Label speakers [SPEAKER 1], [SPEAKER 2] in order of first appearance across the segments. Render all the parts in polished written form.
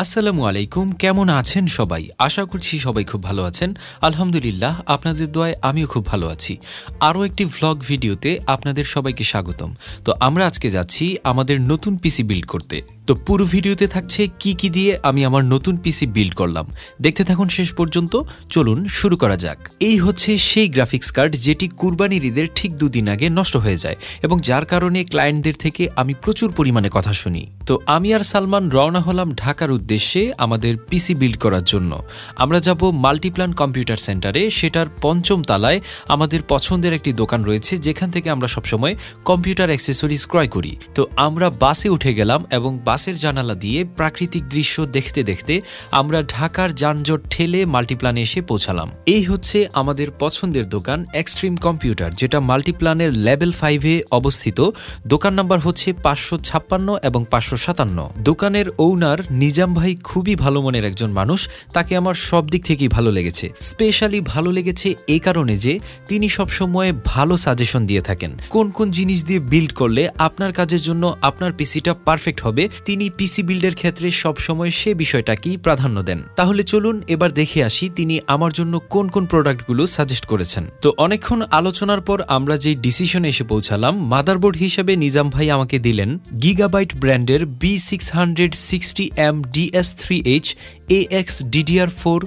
[SPEAKER 1] আসসালামু আলাইকুম, কেমন আছেন সবাই? আশা করছি সবাই খুব ভালো আছেন। আলহামদুলিল্লাহ, আপনাদের দোয়ায় আমিও খুব ভালো আছি। আরও একটি ভ্লগ ভিডিওতে আপনাদের সবাইকে স্বাগতম। তো আমরা আজকে যাচ্ছি আমাদের নতুন পিসি বিল্ড করতে। তো পুরো ভিডিওতে থাকছে কি দিয়ে আমি আমার নতুন পিসি বিল্ড করলাম। দেখতে থাকুন শেষ পর্যন্ত। চলুন শুরু করা যাক। এই হচ্ছে সেই গ্রাফিক্স কার্ড যেটি কুরবানির ঈদের ঠিক 2 দিন আগে নষ্ট হয়ে যায় এবং যার কারণে ক্লায়েন্টদের থেকে আমি প্রচুর পরিমাণে কথা শুনি। তো আমি আর সালমান রওনা হলাম ঢাকার উদ্দেশ্যে আমাদের পিসি বিল্ড করার জন্য। আমরা যাব মাল্টিপ্ল্যান কম্পিউটার সেন্টারে। সেটার 5ম তলায় আমাদের পছন্দের একটি দোকান রয়েছে যেখান থেকে আমরা সবসময় কম্পিউটার অ্যাক্সেসরিজ ক্রয় করি। তো আমরা বাসে উঠে গেলাম এবং বাসের জানালা দিয়ে প্রাকৃতিক দৃশ্য দেখতে দেখতে আমরা ঢাকার যানজট ঠেলে মাল্টিপ্ল্যানে এসে পৌঁছালাম। এই হচ্ছে আমাদের পছন্দের দোকান এক্সট্রিম কম্পিউটার, যেটা মাল্টিপ্ল্যানের লেভেল 5-এ অবস্থিত। দোকান নাম্বার হচ্ছে 556 এবং 557। দোকানের ওনার নিজাম ভাই খুবই ভালো মনের একজন মানুষ। তাকে আমার সব দিক থেকেই ভালো লেগেছে। স্পেশালি ভালো লেগেছে এই কারণে যে তিনি সবসময় ভালো সাজেশন দিয়ে থাকেন। কোন কোন জিনিস দিয়ে বিল্ড করলে আপনার কাজের জন্য আপনার পিসিটা পারফেক্ট হবে, তিনি পিসি বিল্ডের ক্ষেত্রে সবসময় সে বিষয়টাকেই প্রাধান্য দেন। তাহলে চলুন এবার দেখে আসি তিনি আমার জন্য কোন কোন প্রোডাক্টগুলো সাজেস্ট করেছেন। তো অনেকক্ষণ আলোচনার পর আমরা যে ডিসিশনে এসে পৌঁছালাম, মাদারবোর্ড হিসেবে নিজাম ভাই আমাকে দিলেন গিগাবাইট ব্র্যান্ডের B660M DS3H AX DDR4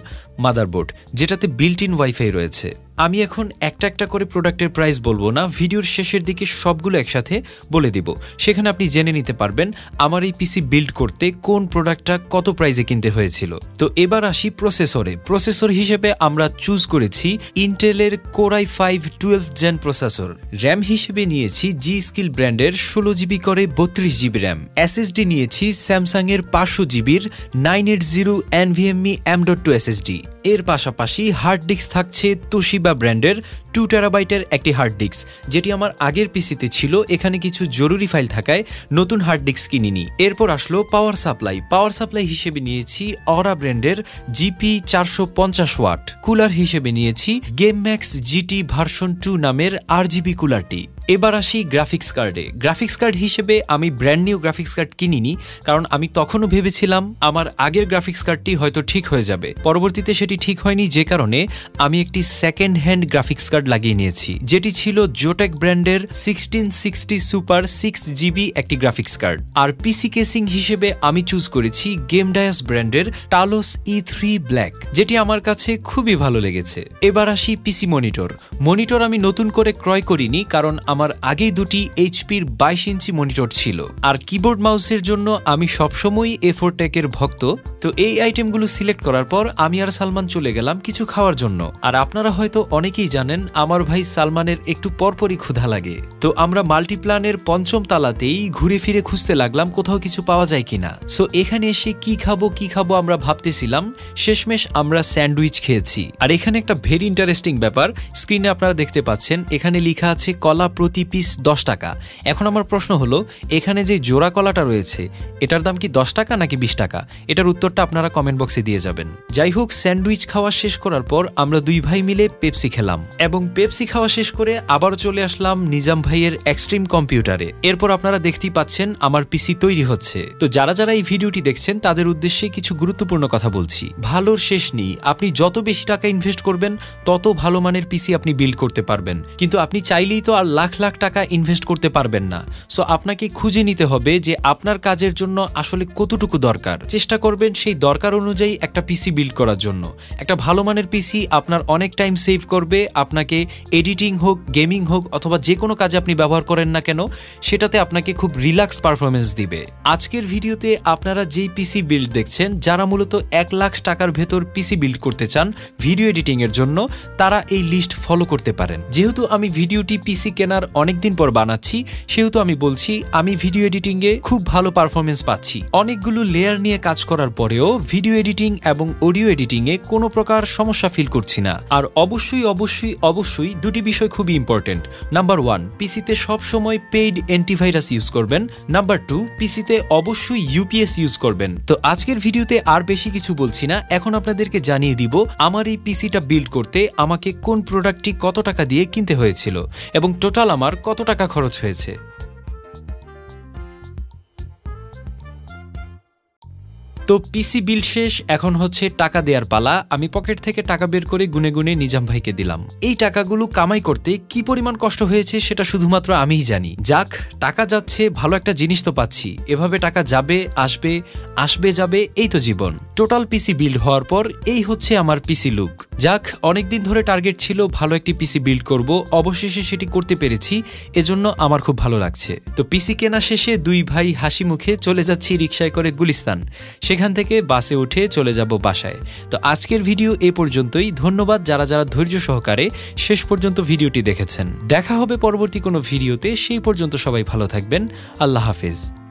[SPEAKER 1] motherboard, যেটাতে বিল্ট ইন ওয়াইফাই রয়েছে। আমি এখন একটা একটা করে প্রোডাক্টের প্রাইস বলবো না, ভিডিওর শেষের দিকে সবগুলো একসাথে বলে দিব। সেখানে আপনি জেনে নিতে পারবেন আমার এই পিসি বিল্ড করতে কোন প্রোডাক্টটা কত প্রাইসে কিনতে হয়েছিল। তো এবার আসি প্রসেসরে। প্রসেসর হিসেবে আমরা চুজ করেছি ইন্টেলের Core i5 12th Gen processor. RAM হিসেবে নিয়েছি জি স্কিল ব্র্যান্ডের 16GB করে 32GB র্যাম। এসএসডি নিয়েছি স্যামসাংয়ের 500GBর 980 NVMe M.2 SSD। এর পাশাপাশি হার্ড ডিস্ক থাকছে তোশিবা ব্র্যান্ডের 2TB একটি হার্ড ডিস্ক, যেটি আমার আগের পিসিতে ছিল। এখানে কিছু জরুরি ফাইল থাকায় নতুন হার্ড ডিস্ক কিনিনি। এরপর আসলো পাওয়ার সাপ্লাই। পাওয়ার সাপ্লাই হিসেবে নিয়েছি অরা ব্র্যান্ডের GP 450 ওয়াট। কুলার হিসেবে নিয়েছি গেম ম্যাক্স GT ভার্সন 2 নামের RGB কুলারটি। এবার আসি গ্রাফিক্স কার্ডে। গ্রাফিক্স কার্ড হিসেবে আমি ব্র্যান্ড নিউ গ্রাফিক্স কার্ড কিনিনি, কারণ আমি তখনও ভেবেছিলাম আমার আগের গ্রাফিক্স কার্ডটি হয়তো ঠিক হয়ে যাবে। পরবর্তীতে সেটি ঠিক হয়নি, যে কারণে আমি একটি সেকেন্ড হ্যান্ড গ্রাফিক্স কার্ড লাগিয়ে নিয়েছি, যেটি ছিল জোটেক ব্র্যান্ডের 1660 সুপার 6GB একটি গ্রাফিক্স কার্ড। আর পিসি কেসিং হিসেবে আমি চুজ করেছি গেম ডায়াস ব্র্যান্ডের টালোস E3 ব্ল্যাক, যেটি আমার কাছে খুবই ভালো লেগেছে। এবার আসি পিসি মনিটর। মনিটর আমি নতুন করে ক্রয় করিনি, কারণ আমার আগেই দুটি এইচপির 22 ইঞ্চি মনিটর ছিল। আর কিবোর্ড মাউসের জন্য আমি সবসময়ই A4 টেকের ভক্ত। তো এই আইটেমগুলো সিলেক্ট করার পর আমি আর সালমান চলে গেলাম কিছু খাওয়ার জন্য। আর আপনারা হয়তো অনেকেই জানেন আমার ভাই সালমানের একটু পরপরই ক্ষুধা লাগে। তো আমরা মাল্টিপ্ল্যানের 5ম তলাতেই ঘুরে ফিরে খুঁজতে লাগলাম কোথাও কিছু পাওয়া যায় কিনা। সো এখানে এসে কি খাবো আমরা ভাবতেছিলাম। শেষমেশ আমরা স্যান্ডউইচ খেয়েছি। আর এখানে একটা ভেরি ইন্টারেস্টিং ব্যাপার, স্ক্রিনে আপনারা দেখতে পাচ্ছেন, এখানে লেখা আছে কলা প্রতি পিস 10 টাকা। এখন আমার প্রশ্ন হলো, এখানে যে জোড়া কলাটা রয়েছে এটার দাম কি 10 টাকা নাকি 20 টাকা? এটার উত্তরটা আপনারা কমেন্ট বক্সে দিয়ে যাবেন। যাই হোক, স্যান্ডউইচ খাওয়া শেষ করার পর আমরা দুই ভাই মিলে পেপসি খেলাম এবং পেপসি খাওয়া শেষ করে আবার চলে আসলাম নিজাম ভাইয়ের এক্সট্রিম কম্পিউটারে। এরপর আপনারা দেখতেই পাচ্ছেন আমার পিসি তৈরি হচ্ছে। তো যারা যারা এই ভিডিওটি দেখছেন তাদের উদ্দেশ্যে কিছু গুরুত্বপূর্ণ কথা বলছি। ভালোর শেষ নেই। আপনি যত বেশি টাকা ইনভেস্ট করবেন তত ভালো মানের পিসি আপনি বিল্ড করতে পারবেন, কিন্তু আপনি চাইলেই তো আর লাখ লাখ টাকা ইনভেস্ট করতে পারবেন না। সো আপনাকে খুঁজে নিতে হবে যে আপনার কাজের জন্য আসলে কতটুকু দরকার। চেষ্টা করবেন সেই দরকার অনুযায়ী একটা পিসি বিল্ড করার জন্য। একটা ভালো মানের পিসি আপনার অনেক টাইম সেভ করবে। আপনাকে এডিটিং হোক, গেমিং হোক, অথবা যে কোনো কাজে আপনি ব্যবহার করেন না কেন, সেটাতে আপনাকে খুব রিল্যাক্স পারফরমেন্স দিবে। আজকের ভিডিওতে আপনারা যেই পিসি বিল্ড দেখছেন, যারা মূলত 1 লাখ টাকার ভেতর পিসি বিল্ড করতে চান ভিডিও এডিটিং এর জন্য, তারা এই লিস্ট ফলো করতে পারেন। যেহেতু আমি ভিডিওটি পিসি কেনার অনেকদিন পর বানাচ্ছি, সেহেতু আমি বলছি আমি ভিডিও এডিটিং এ খুব ভালো পারফরমেন্স পাচ্ছি। অনেকগুলো লেয়ার নিয়ে কাজ করার পরেও ভিডিও এডিটিং এবং অডিও এডিটিং এ কোনো প্রকার সমস্যা ফিল করছি না। আর অবশ্যই দুটি বিষয় খুবই ইম্পর্টেন্ট। নাম্বার 1, পিসিতে সবসময় পেইড অ্যান্টিভাইরাস ইউজ করবেন। নাম্বার 2, পিসিতে অবশ্যই ইউপিএস ইউজ করবেন। তো আজকের ভিডিওতে আর বেশি কিছু বলছি না, এখন আপনাদেরকে জানিয়ে দিব আমার এই পিসিটা বিল্ড করতে আমাকে কোন প্রোডাক্টটি কত টাকা দিয়ে কিনতে হয়েছিল এবং টোটাল আমার কত টাকা খরচ হয়েছে। তো পিসি বিল শেষ, এখন হচ্ছে টাকা দেওয়ার পালা। আমি পকেট থেকে টাকা বের করে গুনে গুনে নিজাম ভাইকে দিলাম। এই টাকাগুলো কামাই করতে কি পরিমাণ কষ্ট হয়েছে সেটা শুধুমাত্র আমিই জানি। যাক, টাকা যাচ্ছে, ভালো একটা জিনিস তো পাচ্ছি। এভাবে টাকা যাবে আসবে, আসবে যাবে, এই তো জীবন। টোটাল পিসি বিল্ড হওয়ার পর এই হচ্ছে আমার পিসি লুক। যাক, অনেকদিন ধরে টার্গেট ছিল ভালো একটি পিসি বিল্ড করব, অবশেষে সেটি করতে পেরেছি, এজন্য আমার খুব ভালো লাগছে। তো পিসি কেনা শেষে দুই ভাই হাসি মুখে চলে যাচ্ছি রিকশায় করে গুলিস্তান, সেখান থেকে বাসে উঠে চলে যাব বাসায়। তো আজকের ভিডিও এ পর্যন্তই। ধন্যবাদ যারা যারা ধৈর্য সহকারে শেষ পর্যন্ত ভিডিওটি দেখেছেন। দেখা হবে পরবর্তী কোনো ভিডিওতে, সেই পর্যন্ত সবাই ভালো থাকবেন। আল্লাহ হাফেজ।